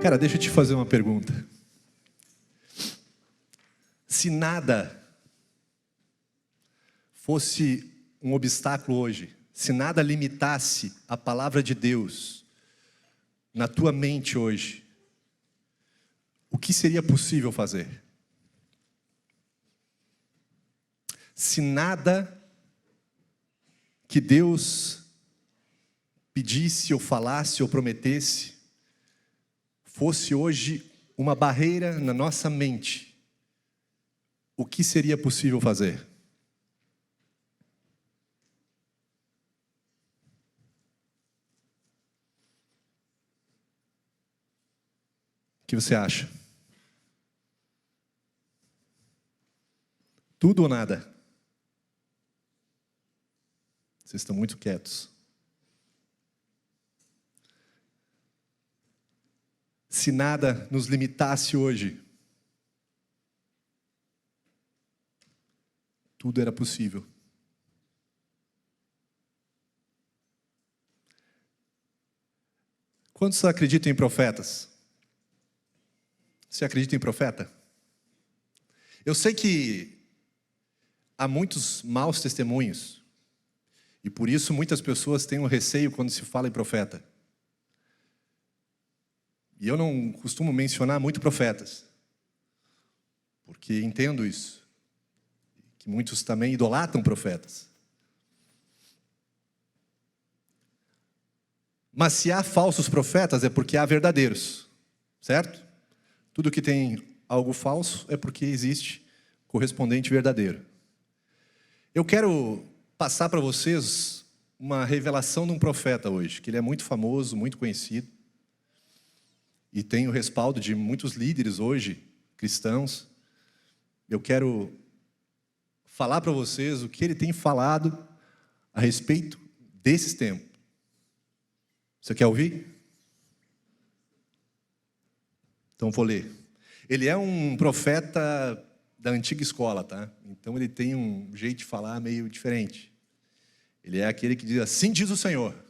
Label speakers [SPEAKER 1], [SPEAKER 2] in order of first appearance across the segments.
[SPEAKER 1] Cara, deixa eu te fazer uma pergunta. Se nada fosse um obstáculo hoje, se nada limitasse a palavra de Deus na tua mente hoje, o que seria possível fazer? Se nada que Deus pedisse ou falasse ou prometesse fosse hoje uma barreira na nossa mente, o que seria possível fazer? O que você acha? Tudo ou nada? Vocês estão muito quietos. Se nada nos limitasse hoje, tudo era possível. Quantos acreditam em profetas? Você acredita em profeta? Eu sei que há muitos maus testemunhos, e por isso muitas pessoas têm um receio quando se fala em profeta. E eu não costumo mencionar muito profetas, porque entendo isso, que muitos também idolatram profetas. Mas se há falsos profetas é porque há verdadeiros, certo? Tudo que tem algo falso é porque existe correspondente verdadeiro. Eu quero passar para vocês uma revelação de um profeta hoje, que ele é muito famoso, muito conhecido, e tem o respaldo de muitos líderes hoje, cristãos. Eu quero falar para vocês o que ele tem falado a respeito desses tempos. Você quer ouvir? Então vou ler. Ele é um profeta da antiga escola, tá? Então ele tem um jeito de falar meio diferente. Ele é aquele que diz: assim diz o Senhor.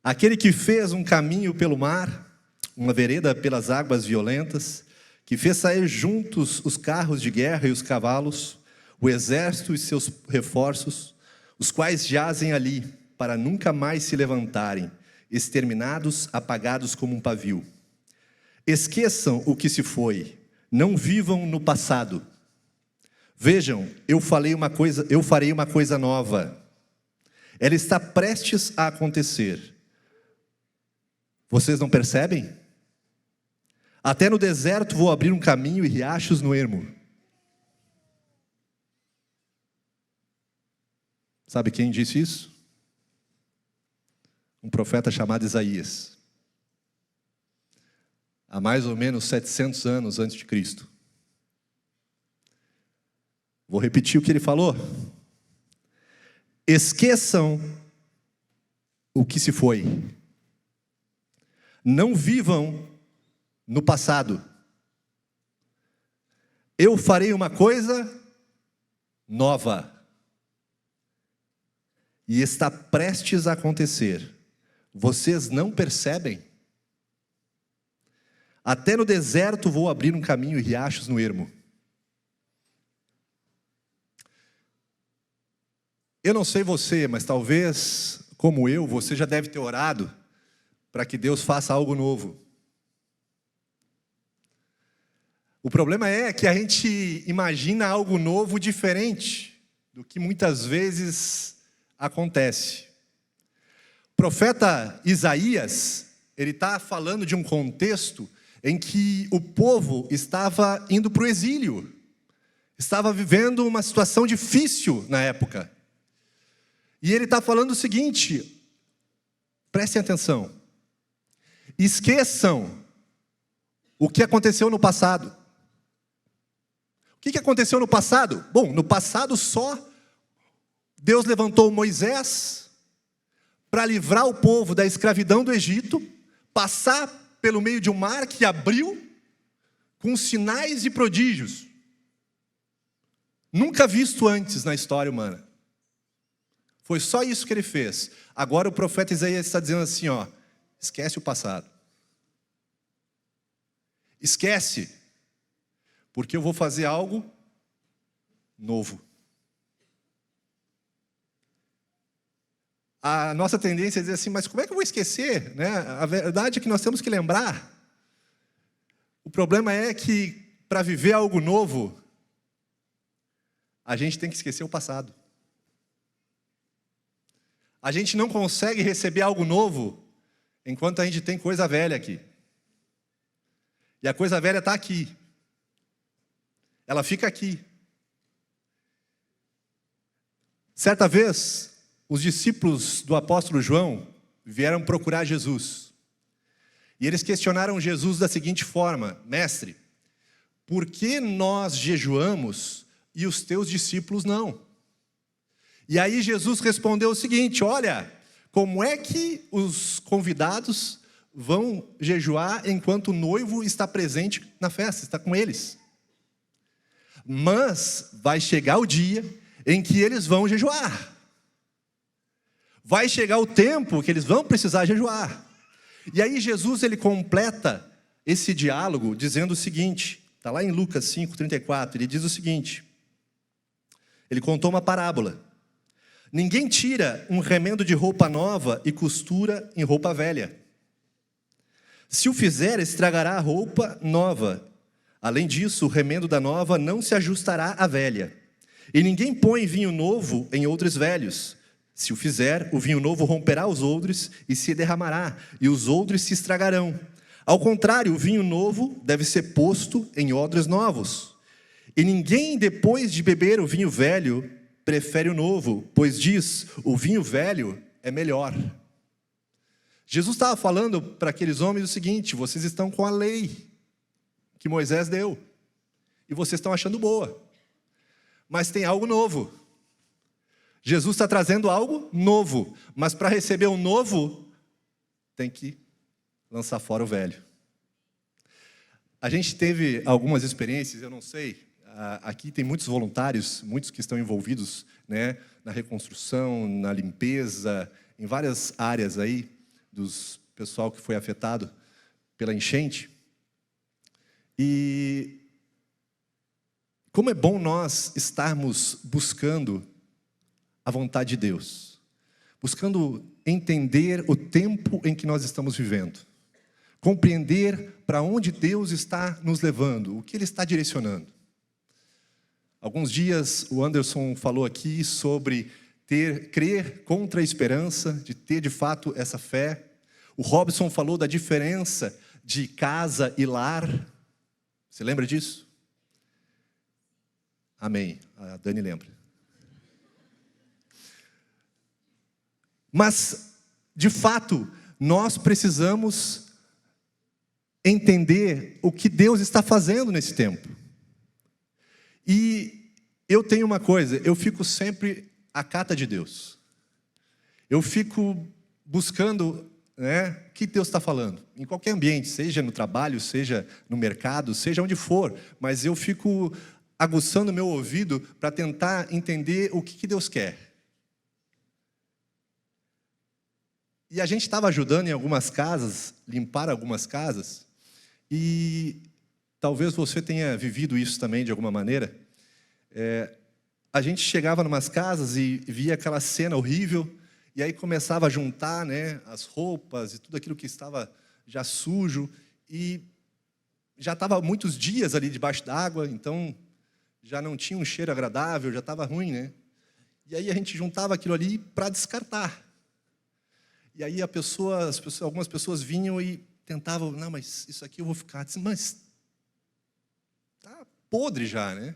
[SPEAKER 1] Aquele que fez um caminho pelo mar, uma vereda pelas águas violentas, que fez sair juntos os carros de guerra e os cavalos, o exército e seus reforços, os quais jazem ali, para nunca mais se levantarem, exterminados, apagados como um pavio. Esqueçam o que se foi, não vivam no passado. Vejam, eu farei uma coisa nova. Ela está prestes a acontecer. Vocês não percebem? Até no deserto vou abrir um caminho e riachos no ermo. Sabe quem disse isso? Um profeta chamado Isaías. Há mais ou menos 700 anos antes de Cristo. Vou repetir o que ele falou. Esqueçam o que se foi. Não vivam no passado. Eu farei uma coisa nova. E está prestes a acontecer. Vocês não percebem? Até no deserto vou abrir um caminho e riachos no ermo. Eu não sei você, mas talvez, como eu, você já deve ter orado para que Deus faça algo novo. O problema é que a gente imagina algo novo diferente do que muitas vezes acontece. O profeta Isaías, ele está falando de um contexto em que o povo estava indo para o exílio, estava vivendo uma situação difícil na época. E ele está falando o seguinte, prestem atenção, esqueçam o que aconteceu no passado. O que aconteceu no passado? Bom, no passado só Deus levantou Moisés para livrar o povo da escravidão do Egito, passar pelo meio de um mar que abriu com sinais e prodígios. Nunca visto antes na história humana. Foi só isso que ele fez. Agora o profeta Isaías está dizendo assim, ó, Esquece o passado. Esquece, porque eu vou fazer algo novo. A nossa tendência é dizer assim, mas como é que eu vou esquecer? Né? A verdade é que nós temos que lembrar. O problema é que, para viver algo novo, a gente tem que esquecer o passado. A gente não consegue receber algo novo enquanto a gente tem coisa velha aqui. E a coisa velha está aqui. Ela fica aqui. Certa vez, os discípulos do apóstolo João vieram procurar Jesus. E eles questionaram Jesus da seguinte forma: Mestre, por que nós jejuamos e os teus discípulos não? E aí Jesus respondeu o seguinte: olha, como é que os convidados vão jejuar enquanto o noivo está presente na festa, está com eles? Mas vai chegar o dia em que eles vão jejuar. Vai chegar o tempo que eles vão precisar jejuar. E aí Jesus ele completa esse diálogo dizendo o seguinte, está lá em Lucas 5:34, ele diz o seguinte, ele contou uma parábola. Ninguém tira um remendo de roupa nova e costura em roupa velha. Se o fizer, estragará a roupa nova. Além disso, o remendo da nova não se ajustará à velha. E ninguém põe vinho novo em odres velhos. Se o fizer, o vinho novo romperá os odres e se derramará, e os odres se estragarão. Ao contrário, o vinho novo deve ser posto em odres novos. E ninguém, depois de beber o vinho velho, prefere o novo, pois diz, o vinho velho é melhor. Jesus estava falando para aqueles homens o seguinte: vocês estão com a lei que Moisés deu, e vocês estão achando boa, mas tem algo novo. Jesus está trazendo algo novo, mas para receber o novo, tem que lançar fora o velho. A gente teve algumas experiências, eu não sei, aqui tem muitos voluntários, muitos que estão envolvidos, né, na reconstrução, na limpeza, em várias áreas aí, dos pessoal que foi afetado pela enchente. E como é bom nós estarmos buscando a vontade de Deus, buscando entender o tempo em que nós estamos vivendo, compreender para onde Deus está nos levando, o que Ele está direcionando. Alguns dias o Anderson falou aqui sobre crer contra a esperança, de ter de fato essa fé. O Robson falou da diferença de casa e lar. Você lembra disso? Amém. A Dani lembra. Mas, de fato, nós precisamos entender o que Deus está fazendo nesse tempo. E eu tenho uma coisa, eu fico sempre à cata de Deus. Eu fico buscando, né, o que Deus está falando. Em qualquer ambiente, seja no trabalho, seja no mercado, seja onde for. Mas eu fico aguçando o meu ouvido para tentar entender o que Deus quer. E a gente estava ajudando em algumas casas, limpar algumas casas, e talvez você tenha vivido isso também de alguma maneira. A gente chegava em umas casas e via aquela cena horrível, e aí começava a juntar, né, as roupas e tudo aquilo que estava já sujo, e já estava muitos dias ali debaixo d'água, então já não tinha um cheiro agradável, já estava ruim, né? E aí a gente juntava aquilo ali para descartar. E aí algumas pessoas vinham e tentavam, não, mas isso aqui eu vou ficar. Disse, mas está podre já, né?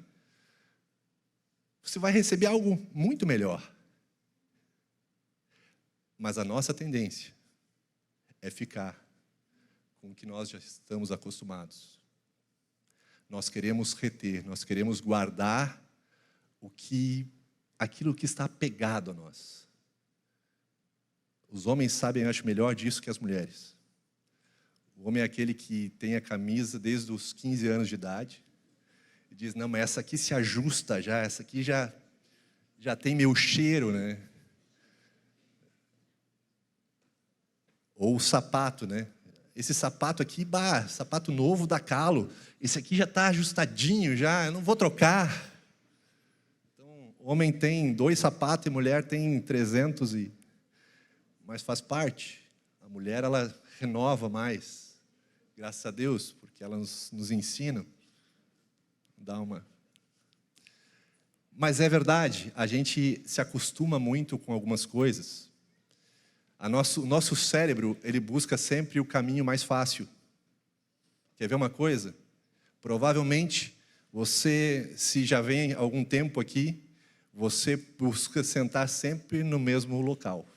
[SPEAKER 1] Você vai receber algo muito melhor. Mas a nossa tendência é ficar com o que nós já estamos acostumados. Nós queremos reter, nós queremos guardar aquilo que está apegado a nós. Os homens sabem, eu acho, melhor disso que as mulheres. O homem é aquele que tem a camisa desde os 15 anos de idade e diz, não, mas essa aqui se ajusta já, essa aqui já tem meu cheiro, né? Ou o sapato, né? Esse sapato aqui, sapato novo dá calo. Esse aqui já está ajustadinho, já, eu não vou trocar. Então, homem tem 2 sapatos e mulher tem 300, mas faz parte. A mulher, ela renova mais, graças a Deus, porque ela nos ensina. Mas é verdade, a gente se acostuma muito com algumas coisas. O nosso cérebro, ele busca sempre o caminho mais fácil. Quer ver uma coisa? Provavelmente, você, se já vem há algum tempo aqui, você busca sentar sempre no mesmo local.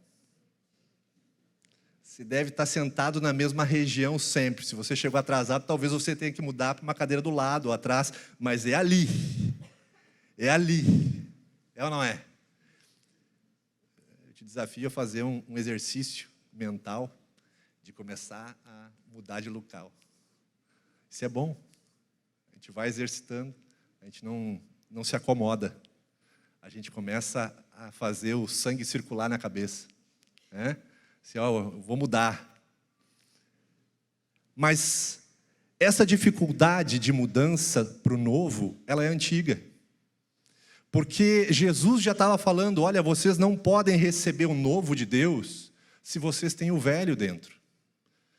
[SPEAKER 1] Você deve estar sentado na mesma região sempre. Se você chegou atrasado, talvez você tenha que mudar para uma cadeira do lado ou atrás, mas é ali. É ali. É ou não é? Eu te desafio a fazer um exercício mental de começar a mudar de local. Isso é bom. A gente vai exercitando, a gente não se acomoda. A gente começa a fazer o sangue circular na cabeça. Né? Assim, eu vou mudar. Mas essa dificuldade de mudança para o novo, ela é antiga. Porque Jesus já estava falando, olha, vocês não podem receber o novo de Deus se vocês têm o velho dentro.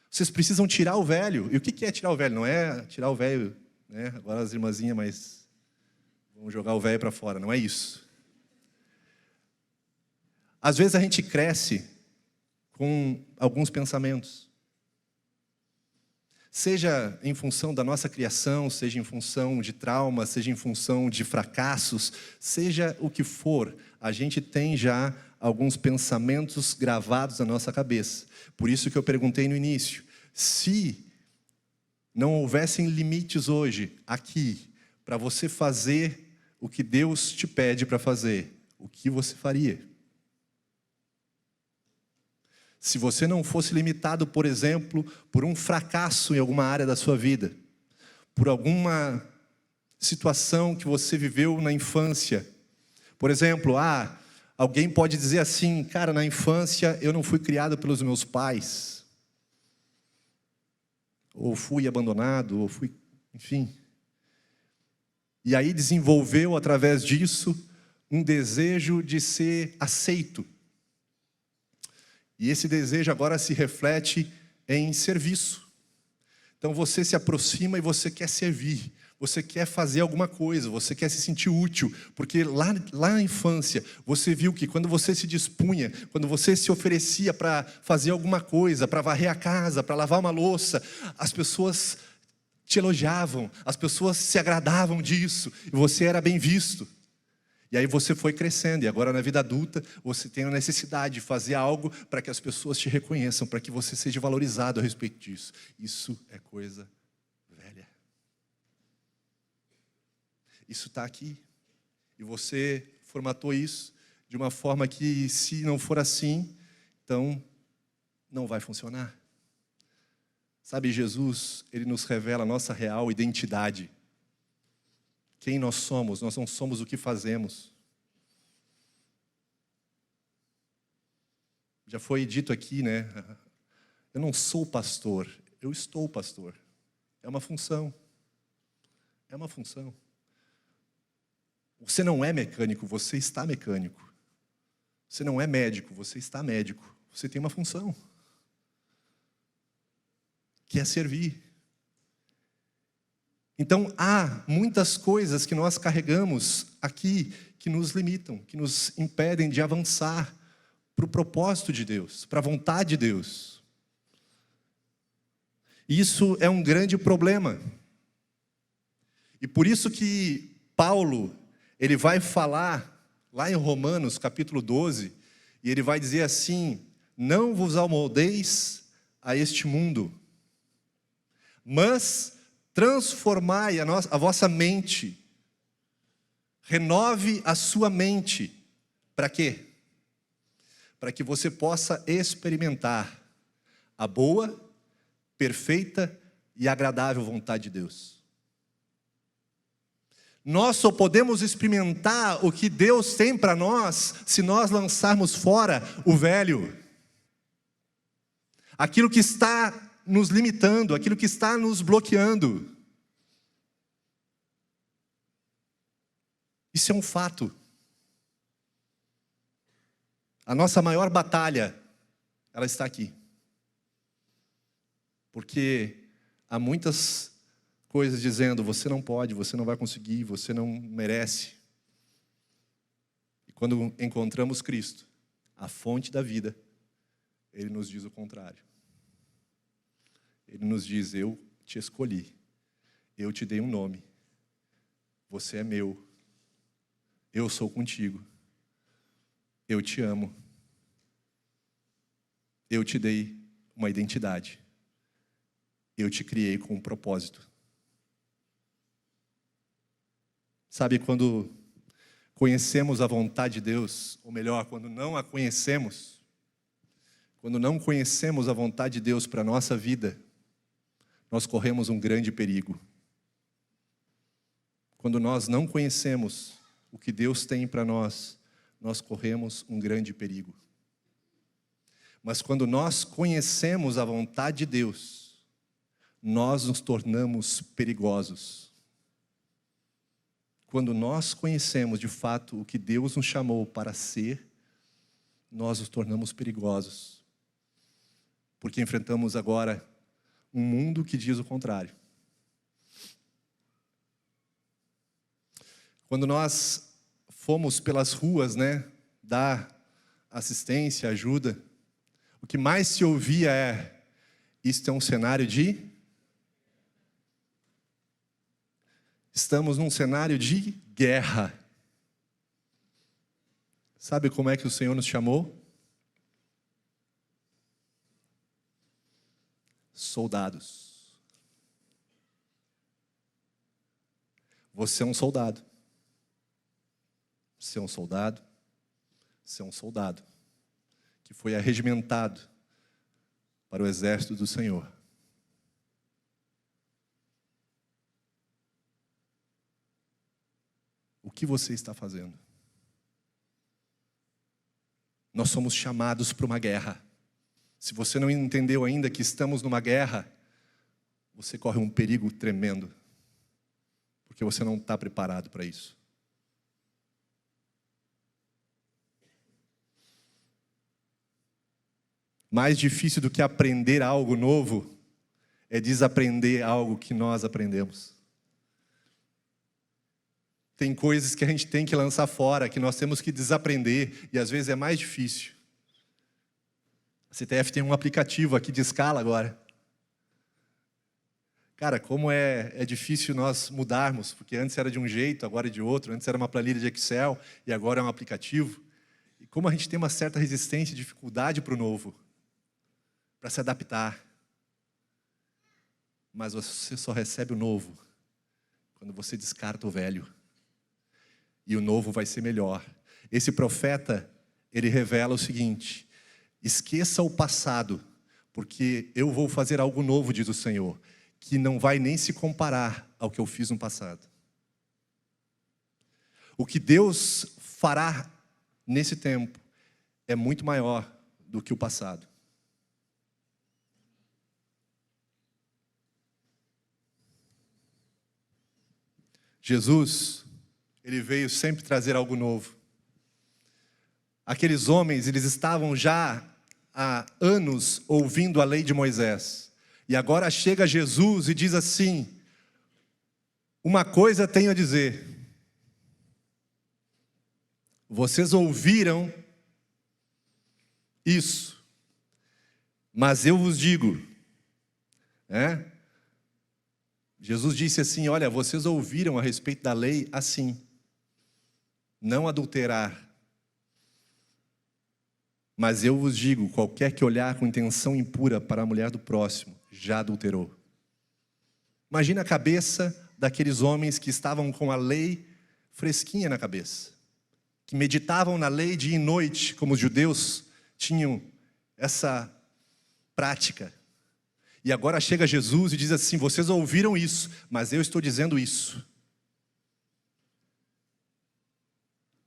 [SPEAKER 1] Vocês precisam tirar o velho. E o que é tirar o velho? Não é tirar o velho, né? Agora as irmãzinhas, mas vamos jogar o velho para fora. Não é isso. Às vezes a gente cresce com alguns pensamentos. Seja em função da nossa criação, seja em função de traumas, seja em função de fracassos, seja o que for, a gente tem já alguns pensamentos gravados na nossa cabeça. Por isso que eu perguntei no início, se não houvessem limites hoje, aqui, para você fazer o que Deus te pede para fazer, o que você faria? Se você não fosse limitado, por exemplo, por um fracasso em alguma área da sua vida, por alguma situação que você viveu na infância. Por exemplo, alguém pode dizer assim, cara, na infância eu não fui criado pelos meus pais, ou fui abandonado, ou fui, enfim. E aí desenvolveu, através disso, um desejo de ser aceito. E esse desejo agora se reflete em serviço. Então você se aproxima e você quer servir. Você quer fazer alguma coisa, você quer se sentir útil. Porque lá na infância, você viu que quando você se dispunha, quando você se oferecia para fazer alguma coisa, para varrer a casa, para lavar uma louça, as pessoas te elogiavam, as pessoas se agradavam disso, e você era bem visto. E aí você foi crescendo, e agora na vida adulta, você tem a necessidade de fazer algo para que as pessoas te reconheçam, para que você seja valorizado a respeito disso. Isso é coisa velha. Isso está aqui. E você formatou isso de uma forma que, se não for assim, então não vai funcionar. Sabe, Jesus, Ele nos revela a nossa real identidade. Quem nós não somos o que fazemos. Já foi dito aqui, né? Eu não sou pastor, eu estou pastor. É uma função. É uma função. Você não é mecânico, você está mecânico. Você não é médico, você está médico. Você tem uma função. Que é servir. Então, há muitas coisas que nós carregamos aqui que nos limitam, que nos impedem de avançar para o propósito de Deus, para a vontade de Deus. Isso é um grande problema. E por isso que Paulo, ele vai falar, lá em Romanos, capítulo 12, e ele vai dizer assim, não vos amoldeis a este mundo, mas transformai a vossa mente, renove a sua mente. Para quê? Para que você possa experimentar a boa, perfeita e agradável vontade de Deus. Nós só podemos experimentar o que Deus tem para nós se nós lançarmos fora o velho. aquilo que está nos limitando, aquilo que está nos bloqueando. Isso é um fato. A nossa maior batalha, ela está aqui. Porque há muitas coisas dizendo, você não pode, você não vai conseguir, você não merece. E quando encontramos Cristo, a fonte da vida, Ele nos diz o contrário. Ele nos diz, eu te escolhi, eu te dei um nome, você é meu, eu sou contigo, eu te amo, eu te dei uma identidade, eu te criei com um propósito. Sabe, quando conhecemos a vontade de Deus, ou melhor, quando não a conhecemos, quando não conhecemos a vontade de Deus para a nossa vida, nós corremos um grande perigo. Quando nós não conhecemos o que Deus tem para nós, nós corremos um grande perigo. Mas quando nós conhecemos a vontade de Deus, nós nos tornamos perigosos. Quando nós conhecemos de fato o que Deus nos chamou para ser, nós nos tornamos perigosos. Porque enfrentamos agora um mundo que diz o contrário. Quando nós fomos pelas ruas, dar assistência, ajuda, o que mais se ouvia é, isto é um cenário de... Estamos num cenário de guerra. Sabe como é que o Senhor nos chamou? Soldados. Você é um soldado. Você é um soldado. Você é um soldado que foi arregimentado para o exército do Senhor. O que você está fazendo? Nós somos chamados para uma guerra. Se você não entendeu ainda que estamos numa guerra, você corre um perigo tremendo, porque você não está preparado para isso. Mais difícil do que aprender algo novo é desaprender algo que nós aprendemos. Tem coisas que a gente tem que lançar fora, que nós temos que desaprender, e às vezes é mais difícil. A CTF tem um aplicativo aqui de escala agora. Cara, como é difícil nós mudarmos, porque antes era de um jeito, agora é de outro, antes era uma planilha de Excel, e agora é um aplicativo. E como a gente tem uma certa resistência e dificuldade para o novo, para se adaptar. Mas você só recebe o novo quando você descarta o velho. E o novo vai ser melhor. Esse profeta, ele revela o seguinte: esqueça o passado, porque eu vou fazer algo novo, diz o Senhor, que não vai nem se comparar ao que eu fiz no passado. O que Deus fará nesse tempo é muito maior do que o passado. Jesus, ele veio sempre trazer algo novo. Aqueles homens, eles estavam já há anos ouvindo a lei de Moisés. E agora chega Jesus e diz assim: uma coisa tenho a dizer. Vocês ouviram isso, mas eu vos digo, Jesus disse assim: olha, vocês ouviram a respeito da lei assim, não adulterar. Mas eu vos digo, qualquer que olhar com intenção impura para a mulher do próximo, já adulterou. Imagina a cabeça daqueles homens que estavam com a lei fresquinha na cabeça, que meditavam na lei dia e noite, como os judeus tinham essa prática. E agora chega Jesus e diz assim: vocês ouviram isso, mas eu estou dizendo isso.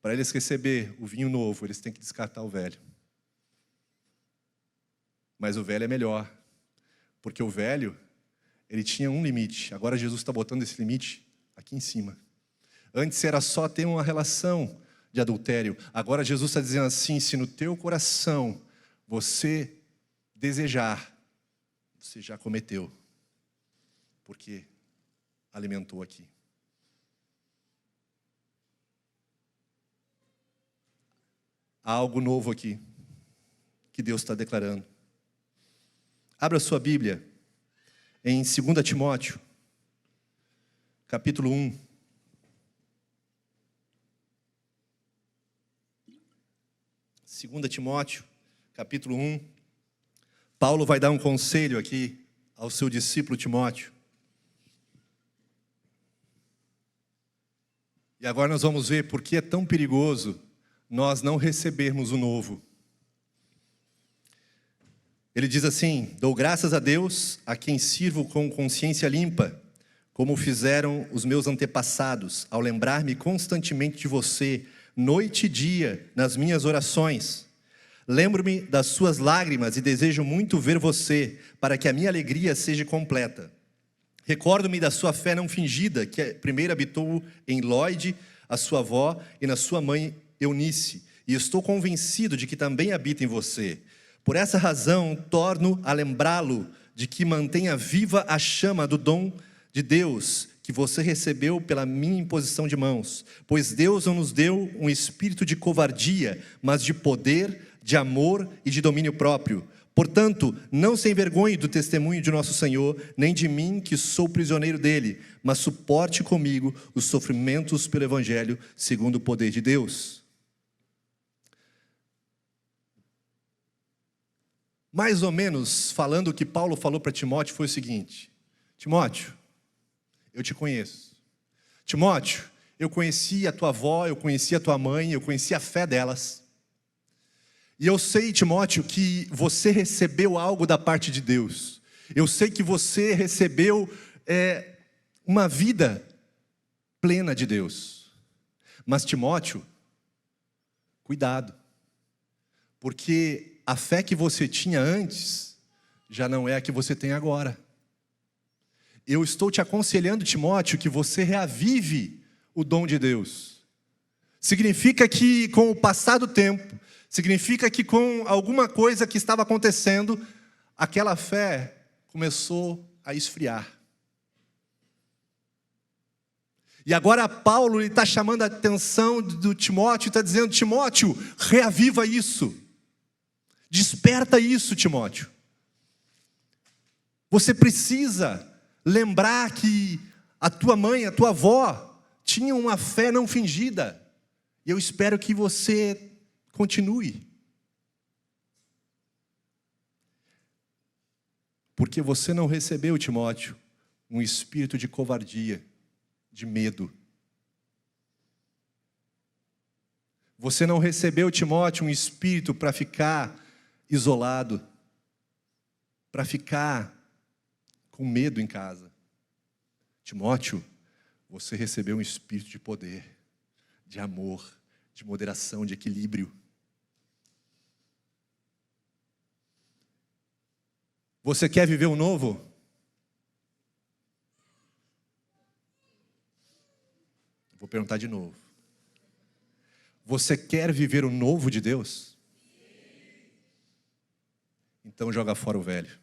[SPEAKER 1] Para eles receber o vinho novo, eles têm que descartar o velho. Mas o velho é melhor, porque o velho, ele tinha um limite. Agora Jesus está botando esse limite aqui em cima. Antes era só ter uma relação de adultério. Agora Jesus está dizendo assim, se no teu coração você desejar, você já cometeu, porque alimentou aqui. Há algo novo aqui, que Deus está declarando. Abra sua Bíblia em 2 Timóteo, capítulo 1. Segunda Timóteo, capítulo 1. Paulo vai dar um conselho aqui ao seu discípulo Timóteo. E agora nós vamos ver por que é tão perigoso nós não recebermos o novo. Ele diz assim: dou graças a Deus, a quem sirvo com consciência limpa, como fizeram os meus antepassados, ao lembrar-me constantemente de você, noite e dia, nas minhas orações. Lembro-me das suas lágrimas e desejo muito ver você, para que a minha alegria seja completa. Recordo-me da sua fé não fingida, que primeiro habitou em Lóide, a sua avó, e na sua mãe Eunice, e estou convencido de que também habita em você. Por essa razão, torno a lembrá-lo de que mantenha viva a chama do dom de Deus que você recebeu pela minha imposição de mãos. Pois Deus não nos deu um espírito de covardia, mas de poder, de amor e de domínio próprio. Portanto, não se envergonhe do testemunho de nosso Senhor, nem de mim, que sou prisioneiro dele, mas suporte comigo os sofrimentos pelo Evangelho, segundo o poder de Deus. Mais ou menos, falando o que Paulo falou para Timóteo, foi o seguinte: Timóteo, eu te conheço. Timóteo, eu conheci a tua avó, eu conheci a tua mãe, eu conheci a fé delas. E eu sei, Timóteo, que você recebeu algo da parte de Deus. Eu sei que você recebeu uma vida plena de Deus. Mas, Timóteo, cuidado, porque a fé que você tinha antes já não é a que você tem agora. Eu estou te aconselhando, Timóteo, que você reavive o dom de Deus. Significa que com o passar do tempo, significa que com alguma coisa que estava acontecendo, aquela fé começou a esfriar. E agora Paulo está chamando a atenção do Timóteo, está dizendo: Timóteo, reaviva isso. Desperta isso, Timóteo. Você precisa lembrar que a tua mãe, a tua avó, tinham uma fé não fingida. E eu espero que você continue. Porque você não recebeu, Timóteo, um espírito de covardia, de medo. Você não recebeu, Timóteo, um espírito para ficar isolado, para ficar com medo em casa. Timóteo, você recebeu um espírito de poder, de amor, de moderação, de equilíbrio. Você quer viver o novo? Vou perguntar de novo. Você quer viver o novo de Deus? Então joga fora o velho.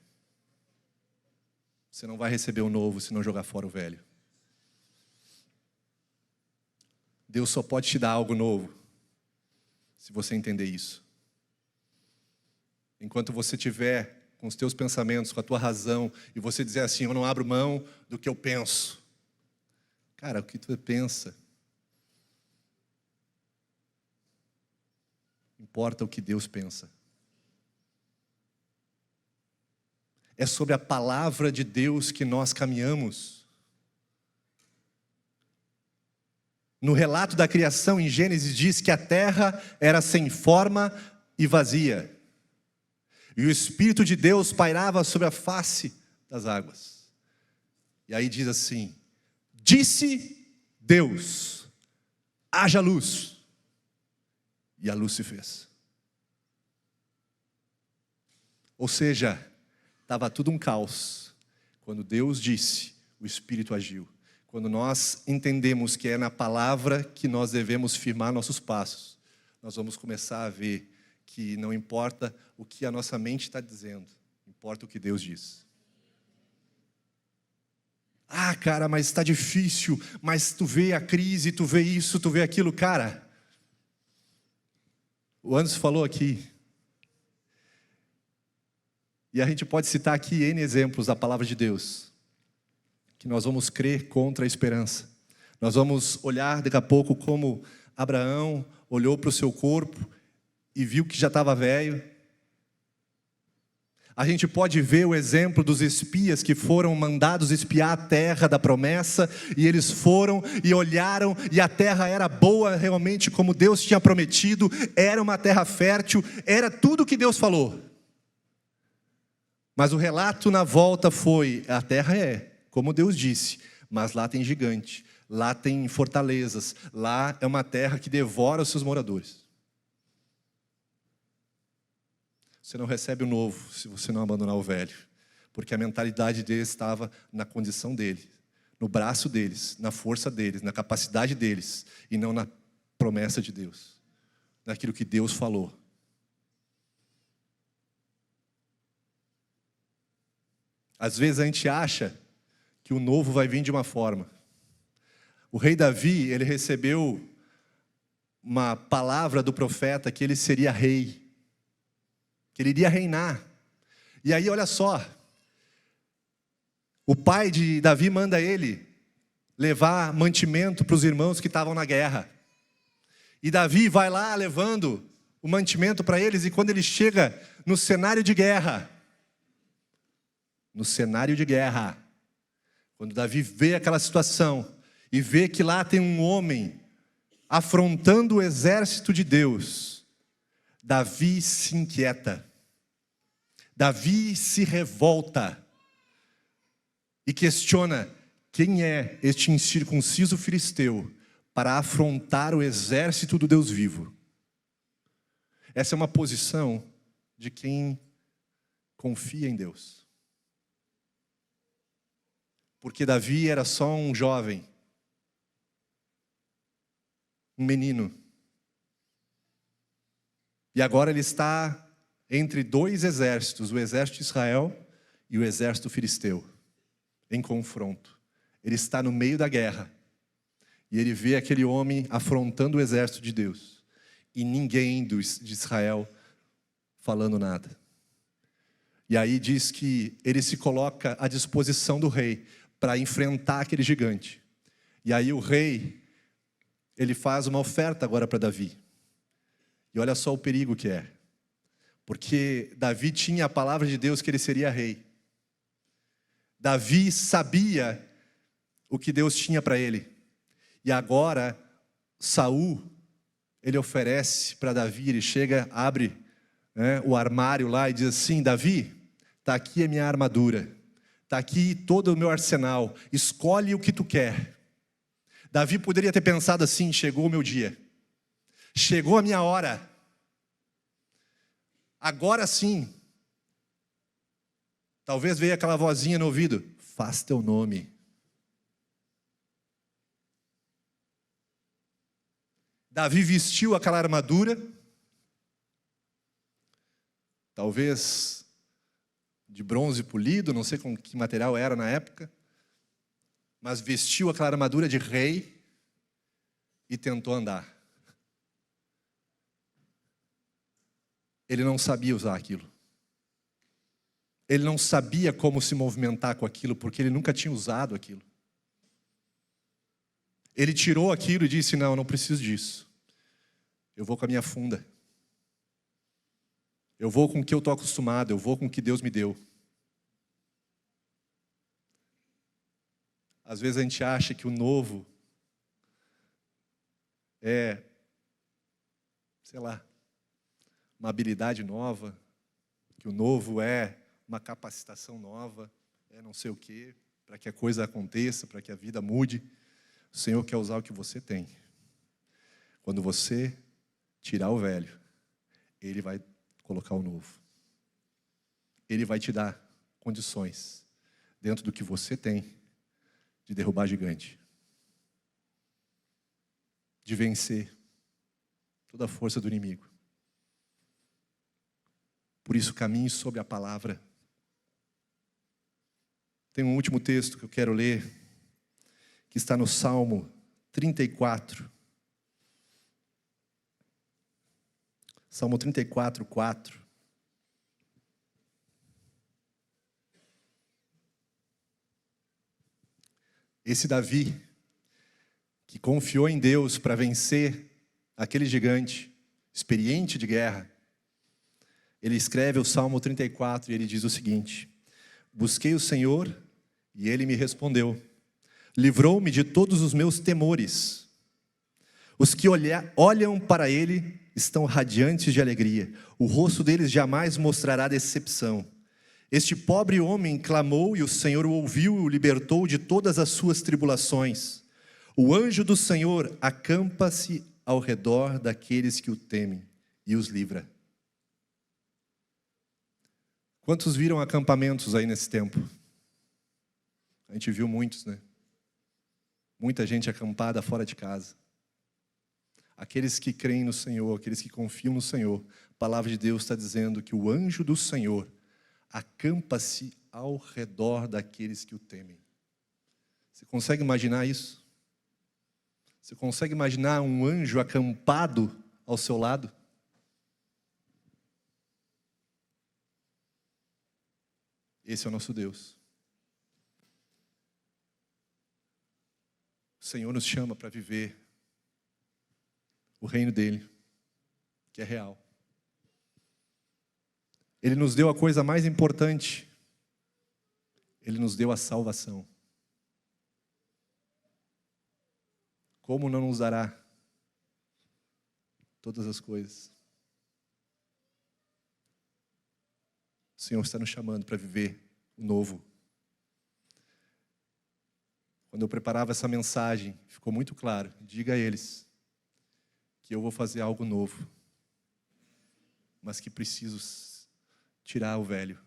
[SPEAKER 1] Você não vai receber o novo se não jogar fora o velho. Deus só pode te dar algo novo se você entender isso. Enquanto você estiver com os teus pensamentos, com a tua razão, e você dizer assim: eu não abro mão do que eu penso. Cara, o que tu pensa? Importa o que Deus pensa. É sobre a palavra de Deus que nós caminhamos. No relato da criação, em Gênesis, diz que a terra era sem forma e vazia. E o Espírito de Deus pairava sobre a face das águas. E aí diz assim: disse Deus, haja luz. E a luz se fez. Ou seja, estava tudo um caos. Quando Deus disse, o Espírito agiu. Quando nós entendemos que é na palavra que nós devemos firmar nossos passos, nós vamos começar a ver que não importa o que a nossa mente está dizendo, importa o que Deus diz. Ah, cara, mas está difícil, mas tu vê a crise, tu vê isso, tu vê aquilo. Cara, o Anderson falou aqui, e a gente pode citar aqui N exemplos da palavra de Deus, que nós vamos crer contra a esperança. Nós vamos olhar daqui a pouco como Abraão olhou para o seu corpo e viu que já estava velho. A gente pode ver o exemplo dos espias que foram mandados espiar a terra da promessa, e eles foram e olharam, e a terra era boa realmente como Deus tinha prometido, era uma terra fértil, era tudo o que Deus falou. Mas o relato na volta foi, a terra é como Deus disse, mas lá tem gigante, lá tem fortalezas, lá é uma terra que devora os seus moradores. Você não recebe o novo se você não abandonar o velho. Porque a mentalidade deles estava na condição deles, no braço deles, na força deles, na capacidade deles, e não na promessa de Deus, naquilo que Deus falou. Às vezes a gente acha que o novo vai vir de uma forma. O rei Davi, ele recebeu uma palavra do profeta que ele seria rei, que ele iria reinar. E aí, olha só, o pai de Davi manda ele levar mantimento para os irmãos que estavam na guerra. E Davi vai lá levando o mantimento para eles, e quando ele chega no cenário de guerra, quando Davi vê aquela situação, e vê que lá tem um homem afrontando o exército de Deus, Davi se inquieta. Davi se revolta e questiona quem é este incircunciso filisteu para afrontar o exército do Deus vivo. Essa é uma posição de quem confia em Deus. Porque Davi era só um jovem, um menino. E agora ele está entre dois exércitos, o exército de Israel e o exército filisteu, em confronto. Ele está no meio da guerra, e ele vê aquele homem afrontando o exército de Deus, e ninguém de Israel falando nada. E aí diz que ele se coloca à disposição do rei, para enfrentar aquele gigante. E aí o rei, ele faz uma oferta agora para Davi. E olha só o perigo que é. Porque Davi tinha a palavra de Deus que ele seria rei. Davi sabia o que Deus tinha para ele. E agora, Saul, ele oferece para Davi, ele chega, abre o armário lá e diz assim: Davi, está aqui a minha armadura, está aqui todo o meu arsenal, escolhe o que tu quer. Davi poderia ter pensado assim: chegou o meu dia, chegou a minha hora, agora sim. Talvez veio aquela vozinha no ouvido: faz teu nome. Davi vestiu aquela armadura, talvez de bronze polido, não sei com que material era na época, mas vestiu aquela armadura de rei e tentou andar. Ele não sabia usar aquilo. Ele não sabia como se movimentar com aquilo, porque ele nunca tinha usado aquilo. Ele tirou aquilo e disse: não, eu não preciso disso. Eu vou com a minha funda. Eu vou com o que eu estou acostumado, eu vou com o que Deus me deu. Às vezes a gente acha que o novo é, sei lá, uma habilidade nova, que o novo é uma capacitação nova, é não sei o quê, para que a coisa aconteça, para que a vida mude. O Senhor quer usar o que você tem. Quando você tirar o velho, Ele vai colocar o novo. Ele vai te dar condições, dentro do que você tem, de derrubar gigante, de vencer toda a força do inimigo. Por isso, caminhe sobre a palavra. Tem um último texto que eu quero ler, que está no Salmo 34. Salmo 34, 4. Esse Davi, que confiou em Deus para vencer aquele gigante, experiente de guerra, ele escreve o Salmo 34 e ele diz o seguinte: busquei o Senhor e Ele me respondeu, livrou-me de todos os meus temores. Os que olham para Ele estão radiantes de alegria, o rosto deles jamais mostrará decepção. Este pobre homem clamou e o Senhor o ouviu e o libertou de todas as suas tribulações. O anjo do Senhor acampa-se ao redor daqueles que o temem e os livra. Quantos viram acampamentos aí nesse tempo? A gente viu muitos, né? Muita gente acampada fora de casa. Aqueles que creem no Senhor, aqueles que confiam no Senhor, a palavra de Deus está dizendo que o anjo do Senhor acampa-se ao redor daqueles que o temem. Você consegue imaginar isso? Você consegue imaginar um anjo acampado ao seu lado? Esse é o nosso Deus. O Senhor nos chama para viver o reino dele, que é real. Ele nos deu a coisa mais importante. Ele nos deu a salvação. Como não nos dará todas as coisas? O Senhor está nos chamando para viver o novo. Quando eu preparava essa mensagem, ficou muito claro: diga a eles que eu vou fazer algo novo, mas que preciso tirar o velho.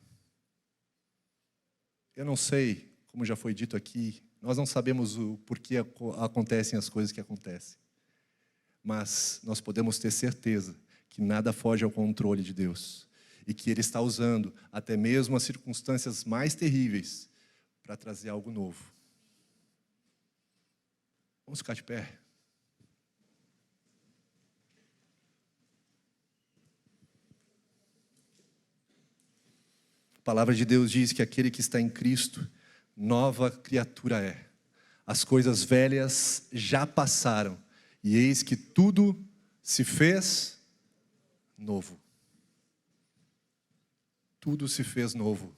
[SPEAKER 1] Eu não sei, como já foi dito aqui, nós não sabemos o porquê acontecem as coisas que acontecem, mas nós podemos ter certeza que nada foge ao controle de Deus e que Ele está usando até mesmo as circunstâncias mais terríveis para trazer algo novo. Vamos ficar de pé. A palavra de Deus diz que aquele que está em Cristo, nova criatura é. As coisas velhas já passaram, e eis que tudo se fez novo. Tudo se fez novo.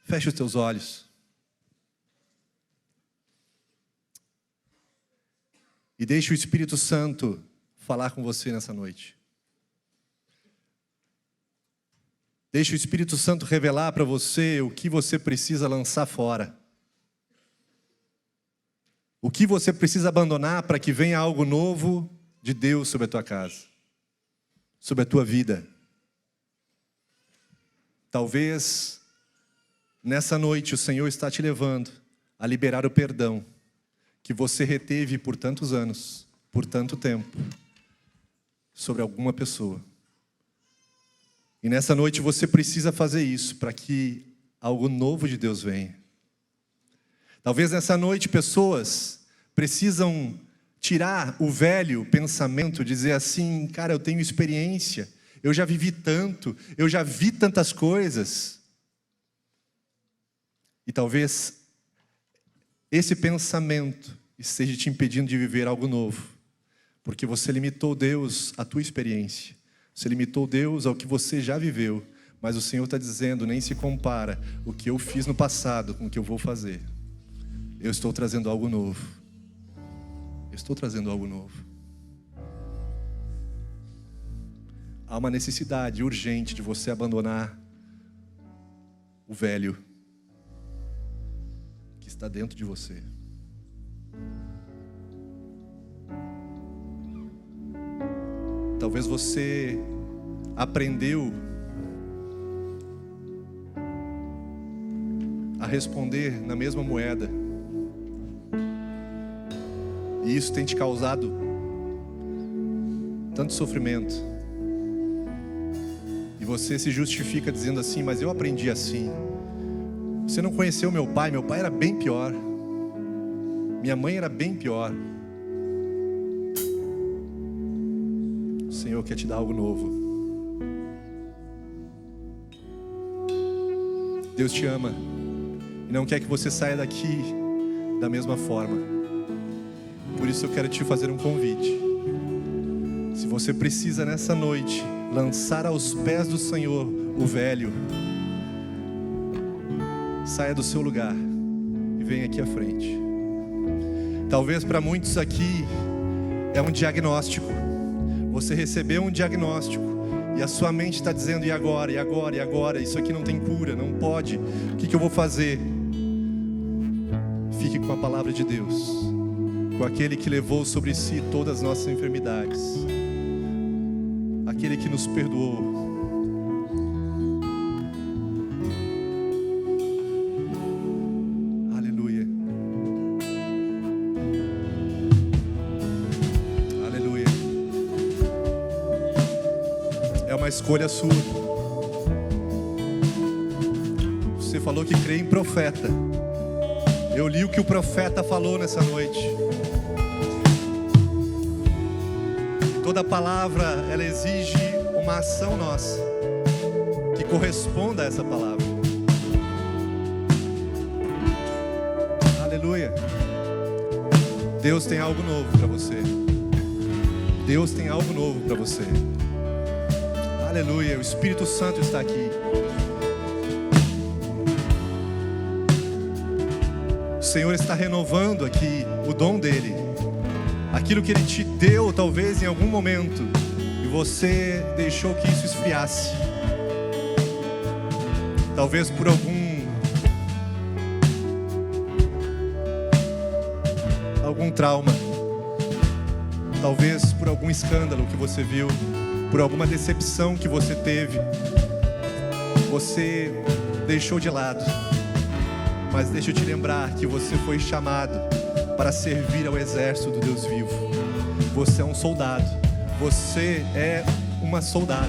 [SPEAKER 1] Feche os teus olhos. E deixe o Espírito Santo falar com você nessa noite. Deixe o Espírito Santo revelar para você o que você precisa lançar fora. O que você precisa abandonar para que venha algo novo de Deus sobre a tua casa, sobre a tua vida. Talvez nessa noite o Senhor está te levando a liberar o perdão que você reteve por tantos anos, por tanto tempo, sobre alguma pessoa. E nessa noite você precisa fazer isso para que algo novo de Deus venha. Talvez nessa noite pessoas precisam tirar o velho pensamento, dizer assim: cara, eu tenho experiência, eu já vivi tanto, eu já vi tantas coisas. E talvez esse pensamento esteja te impedindo de viver algo novo, porque você limitou Deus à tua experiência, você limitou Deus ao que você já viveu, mas o Senhor está dizendo: nem se compara o que eu fiz no passado com o que eu vou fazer. Eu estou trazendo algo novo. Eu estou trazendo algo novo. Há uma necessidade urgente de você abandonar o velho que está dentro de você. Talvez você aprendeu a responder na mesma moeda. E isso tem te causado tanto sofrimento. E você se justifica dizendo assim: mas eu aprendi assim. Você não conheceu meu pai era bem pior. Minha mãe era bem pior. O Senhor quer te dar algo novo. Deus te ama e não quer que você saia daqui da mesma forma. Por isso eu quero te fazer um convite. Se você precisa nessa noite lançar aos pés do Senhor o velho, saia do seu lugar e venha aqui à frente. Talvez para muitos aqui é um diagnóstico. Você recebeu um diagnóstico e a sua mente está dizendo: e agora, e agora, e agora? Isso aqui não tem cura, não pode. O que eu vou fazer? Fique com a palavra de Deus, com aquele que levou sobre si todas as nossas enfermidades, aquele que nos perdoou. Aleluia. Aleluia. É uma escolha sua. Você falou que crê em profeta. Eu li o que o profeta falou nessa noite. Toda palavra, ela exige uma ação nossa que corresponda a essa palavra. Aleluia. Deus tem algo novo para você. Deus tem algo novo para você. Aleluia. O Espírito Santo está aqui. O Senhor está renovando aqui o dom dele. Aquilo que ele te deu talvez em algum momento e você deixou que isso esfriasse. Talvez por algum trauma. Talvez por algum escândalo que você viu, por alguma decepção que você teve. Você deixou de lado. Mas deixa eu te lembrar que você foi chamado para servir ao exército do Deus vivo. Você é um soldado. Você é uma soldada.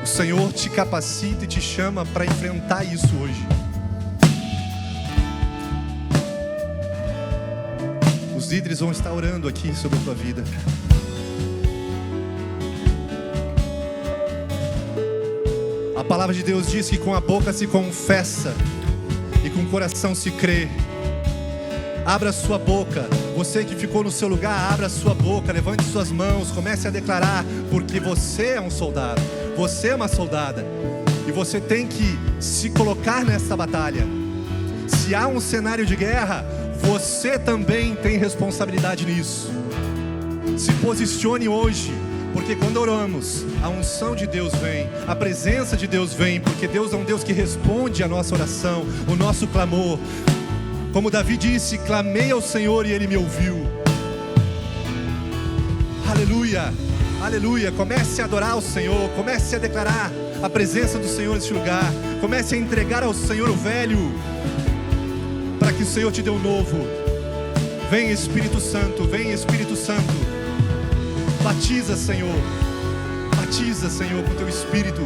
[SPEAKER 1] O Senhor te capacita e te chama para enfrentar isso hoje. Os líderes vão estar orando aqui sobre a tua vida. A palavra de Deus diz que com a boca se confessa e com o coração se crê. Abra sua boca. Você que ficou no seu lugar, abra sua boca, levante suas mãos, comece a declarar, porque você é um soldado, você é uma soldada, e você tem que se colocar nessa batalha. Se há um cenário de guerra, você também tem responsabilidade nisso. Se posicione hoje, porque quando oramos, a unção de Deus vem, a presença de Deus vem, porque Deus é um Deus que responde a nossa oração, o nosso clamor. Como Davi disse, clamei ao Senhor e Ele me ouviu. Aleluia, aleluia. Comece a adorar o Senhor, comece a declarar a presença do Senhor neste lugar. Comece a entregar ao Senhor o velho, para que o Senhor te dê o novo. Vem Espírito Santo, vem Espírito Santo. Batiza, Senhor. Batiza, Senhor, com teu Espírito.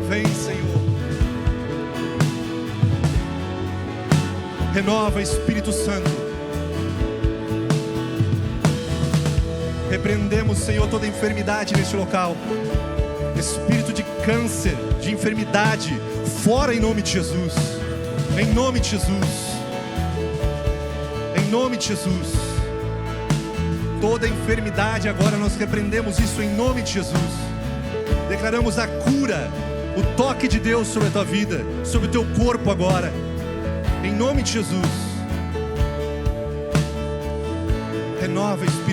[SPEAKER 1] Vem, Senhor. Renova, Espírito Santo. Repreendemos, Senhor, toda enfermidade neste local. Espírito de câncer, de enfermidade, fora em nome de Jesus. Em nome de Jesus. Em nome de Jesus. Toda enfermidade agora nós repreendemos isso em nome de Jesus. Declaramos a cura, o toque de Deus sobre a tua vida, sobre o teu corpo agora. Em nome de Jesus. Renova, Espírito.